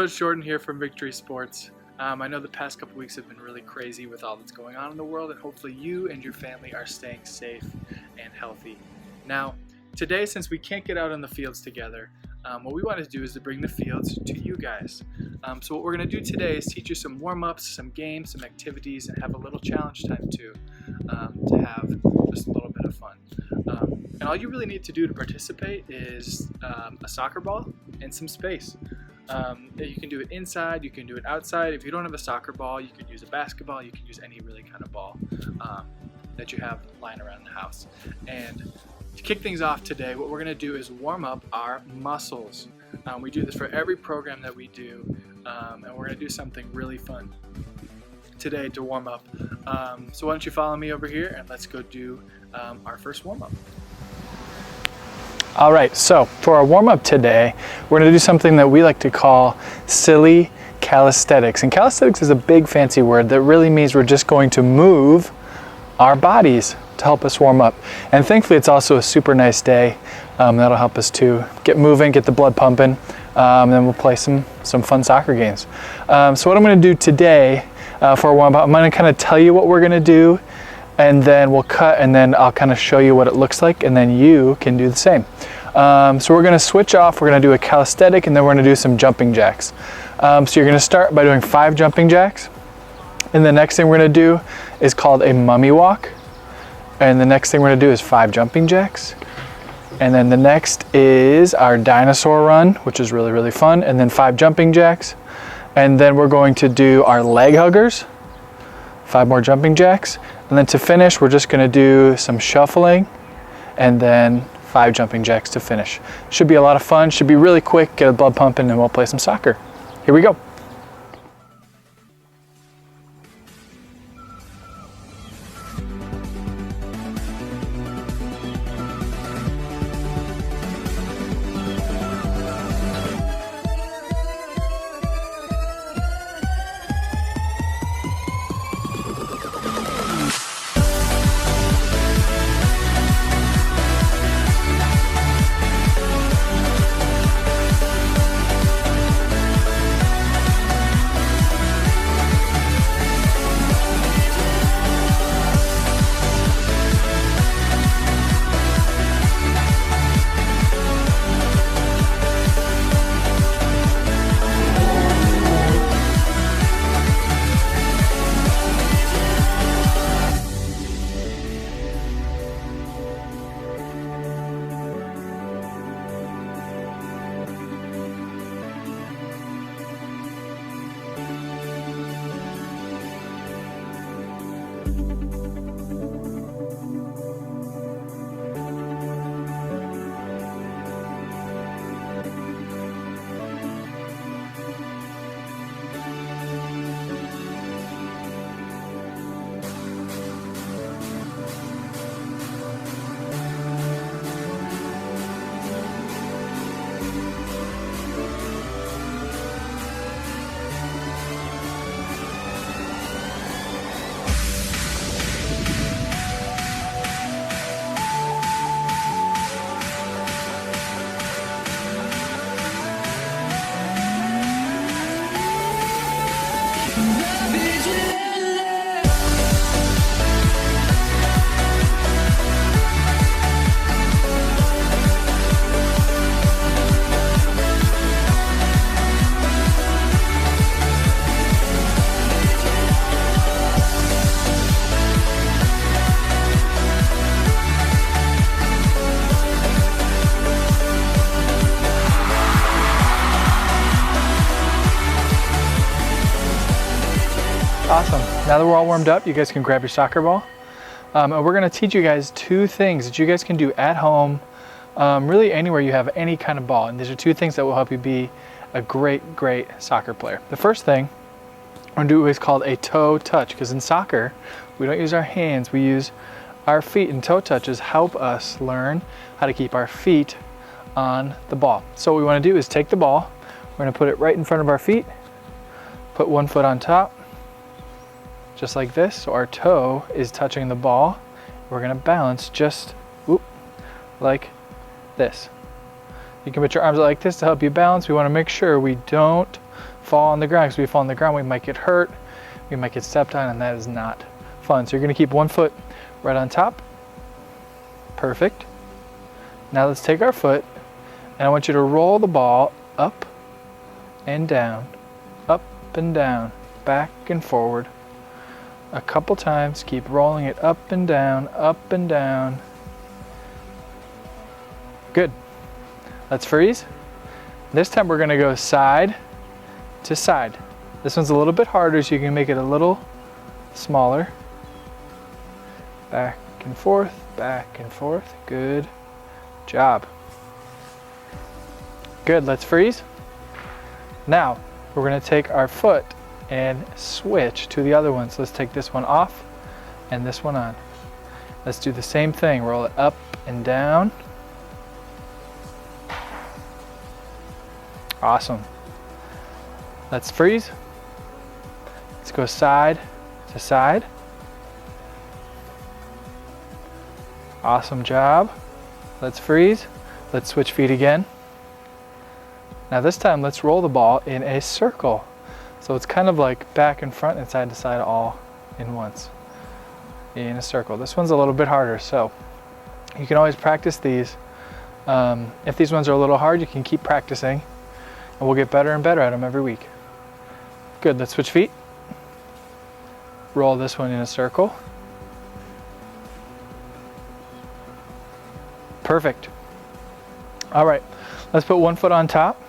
Coach Jordan here from Victory Sports. I know the past couple weeks have been really crazy with all that's going on in the world, and hopefully you and your family are staying safe and healthy. Now, today, since we can't get out on the fields together, what we want to do is to bring the fields to you guys. So what we're going to do today is teach you some warm-ups, some games, some activities, and have a little challenge time too, to have just a little bit of fun. And all you really need to do to participate is a soccer ball and some space. You can do it inside, you can do it outside. If you don't have a soccer ball, you can use a basketball, you can use any really kind of ball that you have lying around the house. And to kick things off today, what we're going to do is warm up our muscles. We do this for every program that we do, and we're going to do something really fun today to warm up. So why don't you follow me over here and let's go do our first warm up. All right, so for our warm-up today, we're going to do something that we like to call silly calisthenics. And calisthenics is a big fancy word that really means we're just going to move our bodies to help us warm up. And thankfully, it's also a super nice day. That'll help us to get moving, get the blood pumping, and then we'll play some fun soccer games. So what I'm going to do today for a warm-up, I'm going to kind of tell you what we're going to do, and then we'll cut, and then I'll kind of show you what it looks like, and then you can do the same. So we're going to switch off. We're going to do a calisthenic, and then we're going to do some jumping jacks. So you're going to start by doing 5 jumping jacks, and the next thing we're going to do is called a mummy walk, and the next thing we're going to do is 5 jumping jacks, and then the next is our dinosaur run, which is really, really fun, and then 5 jumping jacks, and then we're going to do our leg huggers, 5 more jumping jacks, and then to finish, we're just going to do some shuffling, and then 5 jumping jacks to finish. Should be a lot of fun, should be really quick, get a blood pumping, and we'll play some soccer. Here we go. Awesome. Now that we're all warmed up, you guys can grab your soccer ball. And we're going to teach you guys 2 things that you guys can do at home, really anywhere you have any kind of ball. And these are 2 things that will help you be a great soccer player. The first thing we're going to do is called a toe touch, because in soccer, we don't use our hands, we use our feet, and toe touches help us learn how to keep our feet on the ball. So what we want to do is take the ball, we're going to put it right in front of our feet, put one foot on top, just like this, so our toe is touching the ball. We're going to balance just like this. You can put your arms out like this to help you balance. We want to make sure we don't fall on the ground, because if we fall on the ground, we might get hurt, we might get stepped on, and that is not fun. So you're gonna keep one foot right on top. Perfect. Now let's take our foot, and I want you to roll the ball up and down, back and forward. A couple times, keep rolling it up and down, up and down. Good. Let's freeze. This time we're gonna go side to side. This one's a little bit harder, so you can make it a little smaller. Back and forth, back and forth. Good job. Good, let's freeze. Now, we're gonna take our foot and switch to the other one. So let's take this one off and this one on. Let's do the same thing. Roll it up and down. Awesome. Let's freeze. Let's go side to side. Awesome job. Let's freeze. Let's switch feet again. Now this time, let's roll the ball in a circle. So it's kind of like back and front and side to side all in once, in a circle. This one's a little bit harder, so you can always practice these. If these ones are a little hard, you can keep practicing, and we'll get better and better at them every week. Good, let's switch feet. Roll this one in a circle. Perfect. All right, let's put one foot on top.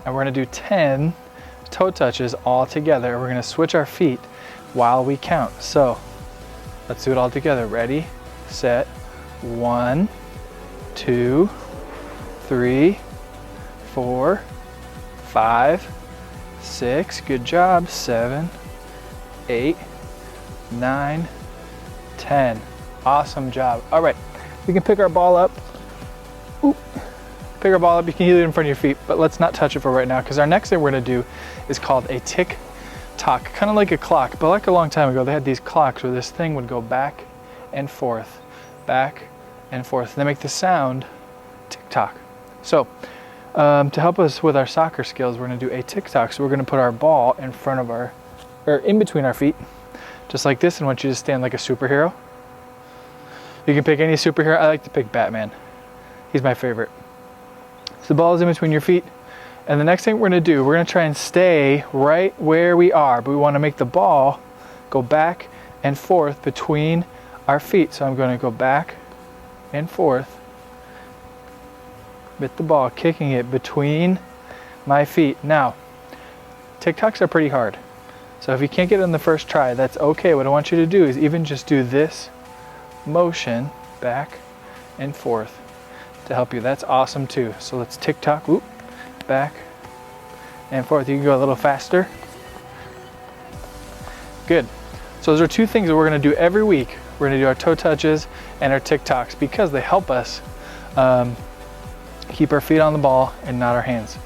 And we're gonna do 10 toe touches all together. We're gonna switch our feet while we count. So let's do it all together. Ready, set, 1, 2, 3, 4, 5, 6, good job, 7, 8, 9, 10. Awesome job. All right, we can pick our ball up. Oop. Pick our ball up, you can leave it in front of your feet, but let's not touch it for right now, because our next thing we're gonna do is called a tick-tock, kind of like a clock, but like a long time ago, they had these clocks where this thing would go back and forth, and they make the sound tick-tock. So, to help us with our soccer skills, we're gonna do a tick-tock. So we're gonna put our ball in front of our, or in between our feet, just like this, and I want you to stand like a superhero. You can pick any superhero. I like to pick Batman. He's my favorite. So the ball is in between your feet, and the next thing we're gonna do, we're gonna try and stay right where we are, but we wanna make the ball go back and forth between our feet. So I'm gonna go back and forth with the ball, kicking it between my feet. Now, tick-tocks are pretty hard. So if you can't get it on the first try, that's okay. What I want you to do is even just do this motion back and forth to help you. That's awesome too. So let's tick-tock, whoop, back and forth. You can go a little faster. Good. So those are two things that we're gonna do every week. We're gonna do our toe touches and our tick-tocks because they help us keep our feet on the ball and not our hands.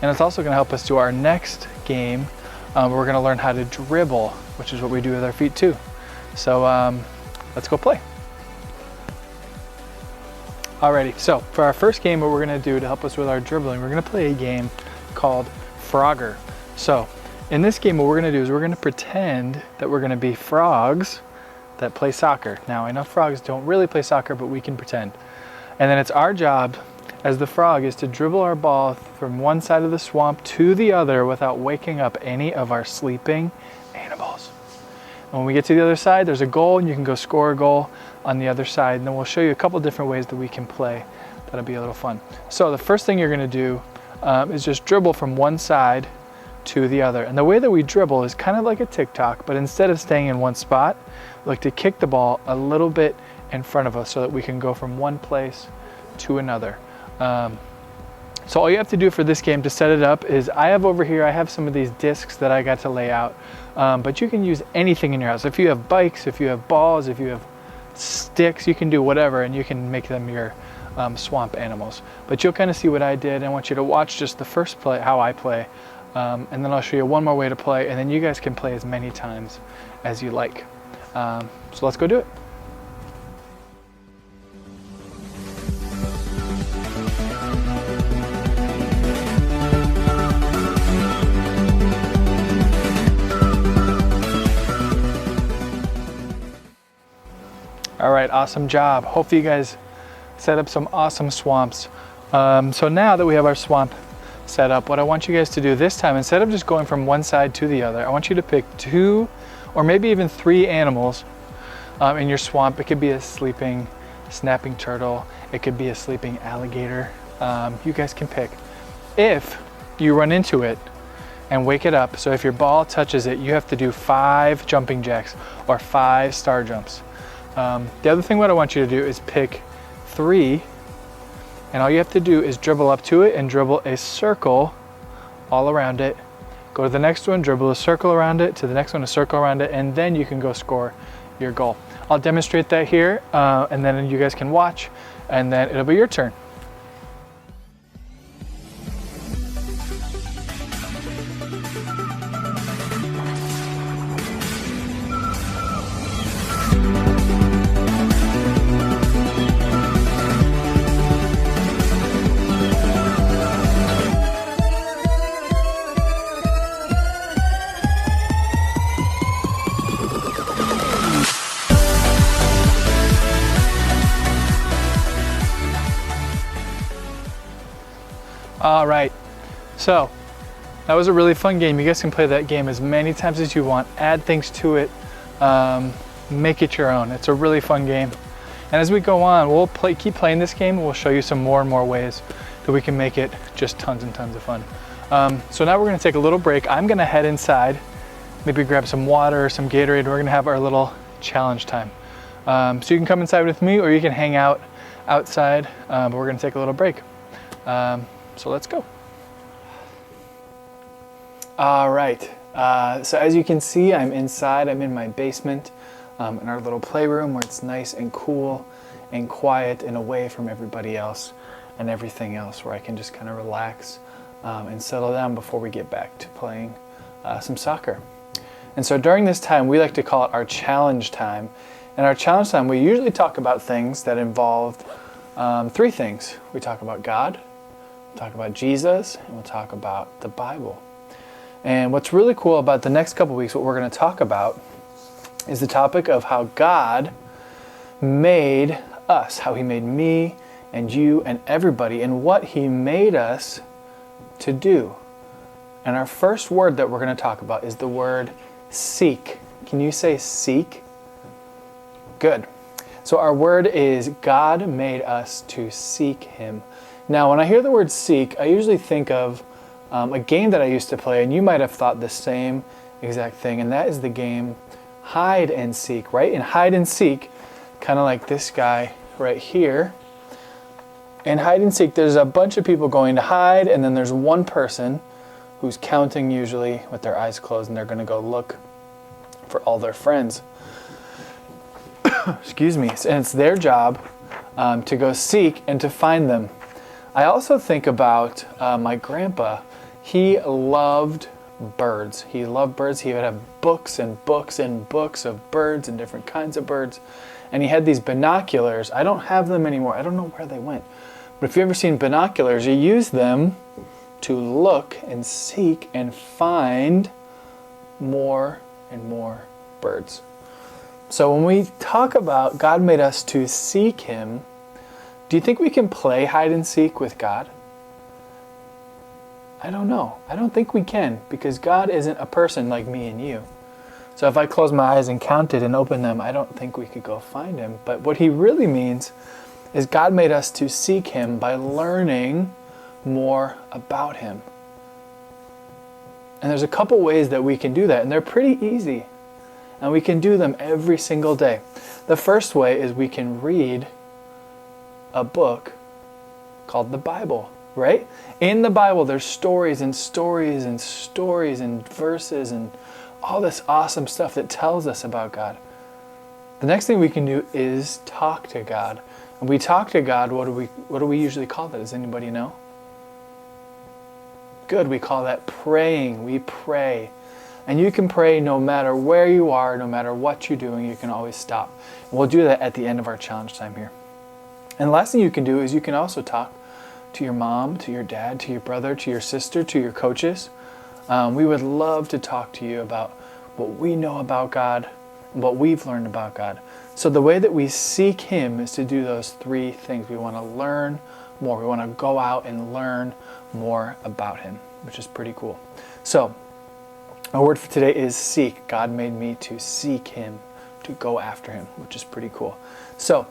And it's also gonna help us do our next game. We're gonna learn how to dribble, which is what we do with our feet too. So let's go play. Alrighty, so for our first game, what we're gonna do to help us with our dribbling, we're gonna play a game called Frogger. So in this game, what we're gonna do is we're gonna pretend that we're gonna be frogs that play soccer. Now I know frogs don't really play soccer, but we can pretend. And then it's our job as the frog is to dribble our ball from one side of the swamp to the other without waking up any of our sleeping animals. And when we get to the other side, there's a goal, and you can go score a goal on the other side. And then we'll show you a couple different ways that we can play. That'll be a little fun. So the first thing you're gonna do is just dribble from one side to the other. And the way that we dribble is kind of like a tick-tock, but instead of staying in one spot, we like to kick the ball a little bit in front of us so that we can go from one place to another. So all you have to do for this game to set it up is I have some of these discs that I got to lay out, but you can use anything in your house. If you have bikes, if you have balls, if you have sticks, you can do whatever, and you can make them your swamp animals. But you'll kind of see what I did. I want you to watch just the first play, how I play, and then I'll show you one more way to play, and then you guys can play as many times as you like. So let's go do it. All right, awesome job. Hopefully you guys set up some awesome swamps. So now that we have our swamp set up, what I want you guys to do this time, instead of just going from one side to the other, I want you to pick 2 or maybe even 3 animals in your swamp. It could be a sleeping snapping turtle. It could be a sleeping alligator. You guys can pick. If you run into it and wake it up, so if your ball touches it, you have to do 5 jumping jacks or 5 star jumps. The other thing what I want you to do is pick 3, and all you have to do is dribble up to it and dribble a circle all around it. Go to the next one, dribble a circle around it, to the next one, a circle around it, and then you can go score your goal. I'll demonstrate that here, and then you guys can watch, and then it'll be your turn. All right, so that was a really fun game. You guys can play that game as many times as you want, add things to it, make it your own. It's a really fun game. And as we go on, we'll keep playing this game, and we'll show you some more and more ways that we can make it just tons and tons of fun. So now we're gonna take a little break. I'm gonna head inside, maybe grab some water or some Gatorade. We're gonna have our little challenge time. So you can come inside with me, or you can hang out outside, but we're gonna take a little break. So let's go. All right, so as you can see, I'm inside. I'm in my basement, in our little playroom where it's nice and cool and quiet and away from everybody else and everything else, where I can just kind of relax and settle down before we get back to playing some soccer. And so during this time, we like to call it our challenge time. And our challenge time, we usually talk about things that involve 3 things. We talk about God, we'll talk about Jesus, and we'll talk about the Bible. And what's really cool about the next couple weeks, what we're going to talk about is the topic of how God made us, how he made me and you and everybody, and what he made us to do. And our first word that we're going to talk about is the word seek. Can you say seek? Good. So our word is God made us to seek him. Now, when I hear the word seek, I usually think of a game that I used to play, and you might have thought the same exact thing, and that is the game hide and seek, right? In hide and seek, kind of like this guy right here. In hide and seek, there's a bunch of people going to hide, and then there's one person who's counting, usually with their eyes closed, and they're going to go look for all their friends. Excuse me. And it's their job to go seek and to find them. I also think about my grandpa. He loved birds. He loved birds. He would have books and books and books of birds and different kinds of birds. And he had these binoculars. I don't have them anymore. I don't know where they went. But if you've ever seen binoculars, you use them to look and seek and find more and more birds. So when we talk about God made us to seek him, do you think we can play hide and seek with God? I don't know. I don't think we can, because God isn't a person like me and you. So if I close my eyes and counted and opened them, I don't think we could go find him. But what he really means is God made us to seek him by learning more about him. And there's a couple ways that we can do that, and they're pretty easy. And we can do them every single day. The first way is we can read a book called the Bible, right? In the Bible, there's stories and stories and stories and verses and all this awesome stuff that tells us about God. The next thing we can do is talk to God. When we talk to God, what do we usually call that? Does anybody know? Good, we call that praying. We pray. And you can pray no matter where you are, no matter what you're doing, you can always stop. And we'll do that at the end of our challenge time here. And the last thing you can do is you can also talk to your mom, to your dad, to your brother, to your sister, to your coaches. We would love to talk to you about what we know about God, what we've learned about God. So the way that we seek Him is to do those three things. We want to learn more. We want to go out and learn more about Him, which is pretty cool. So our word for today is seek. God made me to seek Him, to go after Him, which is pretty cool. So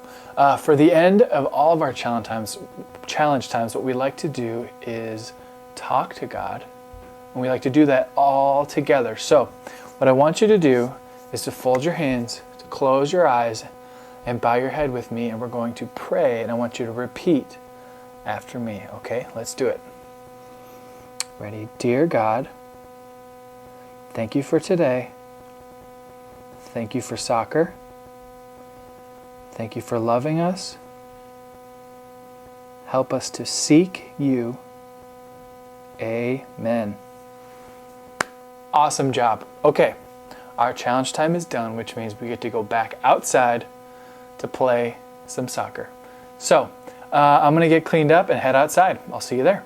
for the end of all of our challenge times, what we like to do is talk to God. And we like to do that all together. So what I want you to do is to fold your hands, to close your eyes, and bow your head with me. And we're going to pray. And I want you to repeat after me. Okay, let's do it. Ready? Dear God, thank you for today. Thank you for soccer. Thank you for loving us. Help us to seek you. Amen. Awesome job. Okay, our challenge time is done, which means we get to go back outside to play some soccer. So I'm going to get cleaned up and head outside. I'll see you there.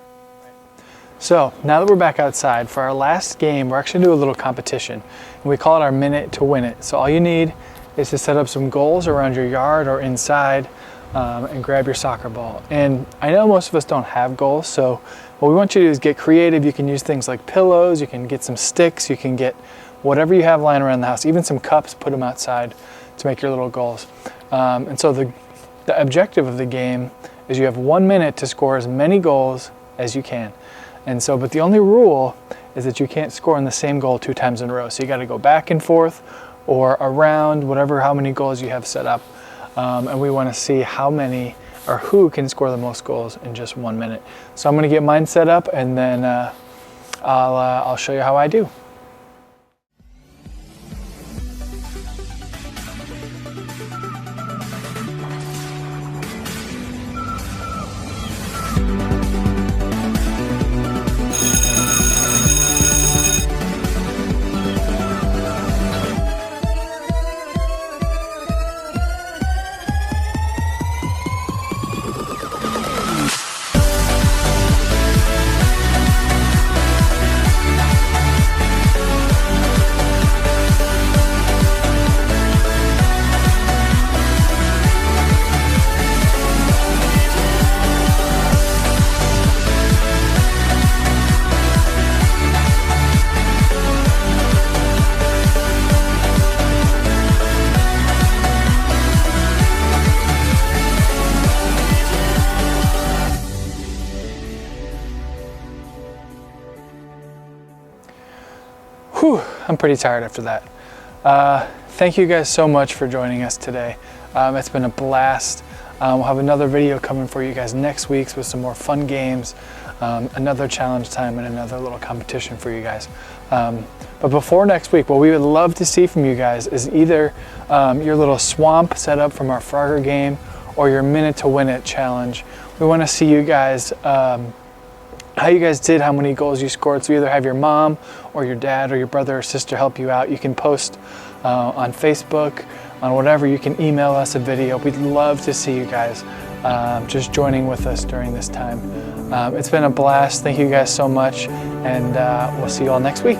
So now that we're back outside, for our last game, we're actually going to do a little competition. And we call it our minute to win it. So all you need is to set up some goals around your yard or inside and grab your soccer ball. And I know most of us don't have goals, so what we want you to do is get creative. You can use things like pillows, you can get some sticks, you can get whatever you have lying around the house, even some cups, put them outside to make your little goals. And so the objective of the game is you have 1 minute to score as many goals as you can. And so, but the only rule is that you can't score in the same goal 2 times in a row. So you got to go back and forth or around, how many goals you have set up. And we want to see how many or who can score the most goals in just 1 minute. So I'm going to get mine set up, and then I'll show you how I do. Whew, I'm pretty tired after that. Thank you guys so much for joining us today. It's been a blast. We'll have another video coming for you guys next week with some more fun games, another challenge time, and another little competition for you guys. But before next week, what we would love to see from you guys is either your little swamp set up from our Frogger game or your minute to win it challenge. We want to see you guys how you guys did, how many goals you scored. So either have your mom or your dad or your brother or sister help you out. You can post on Facebook, on whatever. You can email us a video. We'd love to see you guys just joining with us during this time. It's been a blast. Thank you guys so much, and we'll see you all next week.